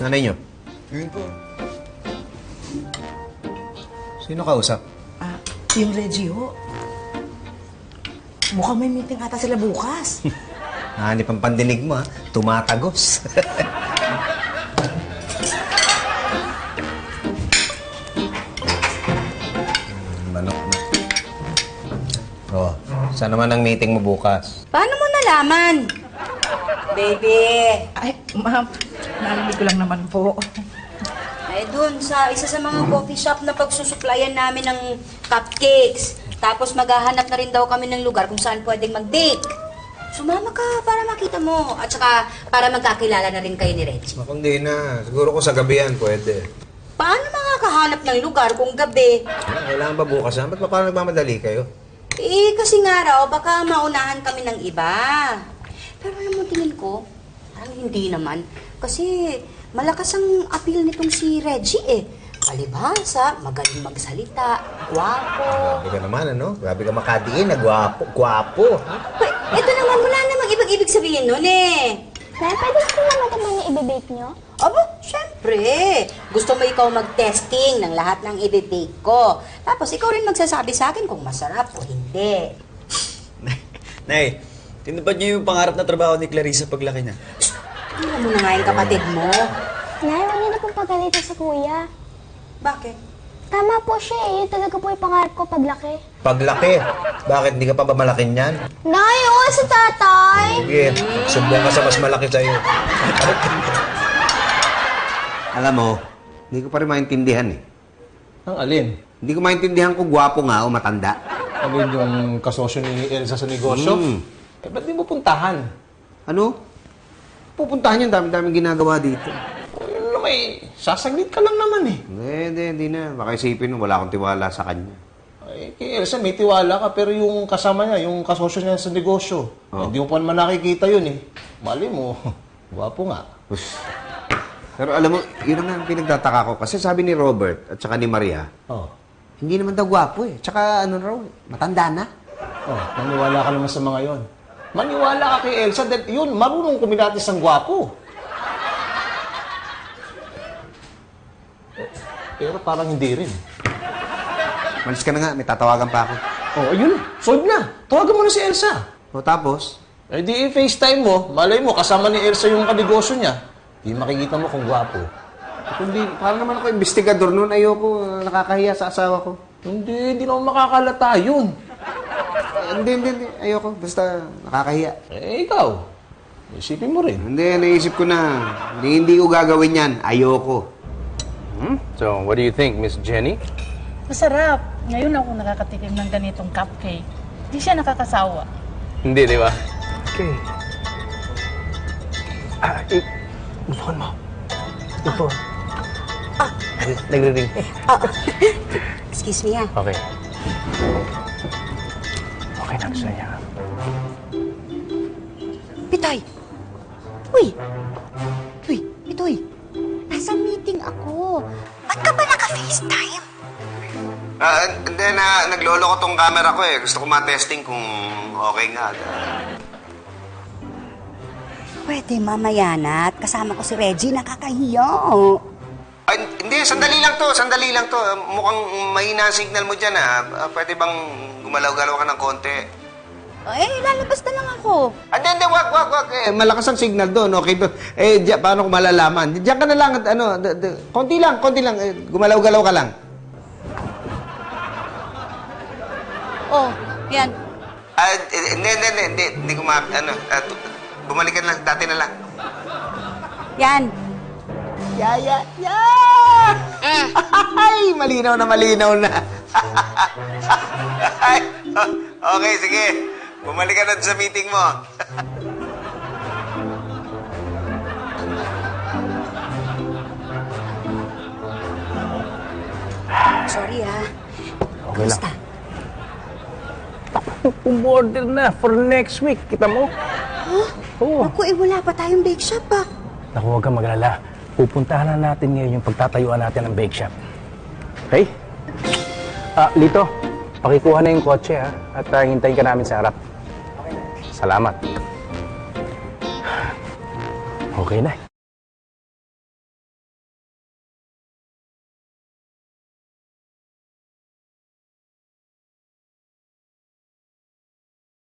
Nanay niyo? Ngayon po. Sino kausap? Yung Reggie ho. Mukhang may meeting ata sila bukas. Hanip ang pandinig mo, ha? Tumatagos. Manok na. Oh, saan naman ang meeting mo bukas? Paano mo nalaman? Baby! Ay, ma'am. Narinig ko lang naman po. Ay, dun sa isa sa mga coffee shop na pagsusuplayan namin ng cupcakes. Tapos maghahanap na rin daw kami ng lugar kung saan pwedeng mag-bake. Sumama ka para makita mo. At saka para magkakilala na rin kayo ni Reggie. Hindi na. Siguro kung sa gabi yan, pwede. Paano makakahanap ng lugar kung gabi? Kailangan ba bukas, ha? Ba't pa parang nagmamadali kayo? Eh, kasi nga raw, baka maunahan kami ng iba. Pero alam mo, tingin ko, parang hindi naman. Kasi malakas ang appeal nitong si Reggie eh. Palibhasa, magaling magsalita, gwapo. Grabe ka naman, ano? Grabe ka makadiin, gwapo. Ito naman, wala namang ibig sabihin nun eh. Nay, pwede ko naman naman yung i-bake nyo? Aba, syempre. Gusto mo ikaw mag-testing ng lahat ng i-bake ko. Tapos ikaw rin magsasabi sa akin kung masarap o hindi. Nay, tinupad niyo yung pangarap na trabaho ni Clarissa paglaki niya. Tingnan mo na nga yung kapatid mo. Nay, huwag niyo na pong pagalitan sa kuya. Bakit? Tama po siya eh. Yun talaga po yung pangarap ko paglaki. Paglaki, bakit hindi ka pa ba malaking yan? Nay, oo, si tatay! Sige, sumbong ka sa mas malaki sa'yo. Alam mo, hindi ko pa rin maintindihan eh. Ang alin? Hindi ko maintindihan kung gwapo nga o matanda. Alin yung kasosyo ni Elsa sa negosyo? Eh, ba't di mo puntahan? Ano? Pupuntahan yun, dami-daming ginagawa dito. Ano may sasaglit ka lang naman eh. Hindi na. Baka isipin mo, wala akong tiwala sa kanya. Ay, kay Elsa may tiwala ka pero yung kasama niya, yung kasosyo niya sa negosyo, hindi mo pa naman nakikita yun eh. Mali mo, gwapo nga. Ush. Pero alam mo, yun ang pinagtataka ko. Kasi sabi ni Robert at saka ni Maria, hindi naman daw gwapo eh. Tsaka ano raw, matanda na. Maniwala ka naman sa mga yon. Maniwala ka kay Elsa dahil yun, marunong kumilatis ng gwapo. Pero parang hindi rin. Malis ka na nga, may tatawagan pa ako. Ayun, solve na. Tawagan mo na si Elsa. O tapos? Eh di FaceTime mo, malay mo, kasama ni Elsa yung kanegosyo niya. Di makikita mo kung gwapo. Kundi, parang naman ako investigador noon. Ayoko, nakakahiya sa asawa ko. Hindi naman makakalata yun. Hindi. Ayoko, basta nakakahiya. Eh, ikaw. Isipin mo rin. Hindi, naisip ko na. Hindi ko gagawin yan. Ayoko. So, what do you think, Miss Jenny? Masarap. Ngayon ako nakakatikim ng ganitong cupcake. Hindi siya nakakasawa. Hindi, di ba? Okay. Busukan mo. Ito. Nagre-ring. Excuse me ha. Okay. Okay na sa niya. Pitoy! Uy, Pitoy. Nasa meeting ako. Ba't ka ba naka-FaceTime? Hindi na, naglolo ko tong camera ko eh. Gusto ko ma-testing kung okay nga. Pwede mamaya na at kasama ko si Reggie, nakakahiya. Ay, hindi, sandali lang to. Mukhang mahina ang signal mo dyan pwede bang gumalaw-galaw ka ng konti? Lalabas na lang ako. Hindi, wag. Malakas ang signal doon, okay doon. Paano ko malalaman? Diyan ka na lang, konti lang. Gumalaw-galaw ka lang. Yan. Hindi ko bumalik ka na lang, dati na lang. Yan. Yeah! Ay, malinaw na. Ay, okay, sige. Bumalik ka na sa meeting mo. Sorry ha. Okay lang. Kamusta? Umorder na for next week. Kita mo? Oo. Naku, wala pa tayong bake shop ah. Naku, huwag kang magalala. Pupuntahan na natin ngayon yung pagtatayuan natin ng bake shop. Okay? Lito, pakikuha na yung kotse ha. At hintayin ka namin sa harap. Salamat. Okay na.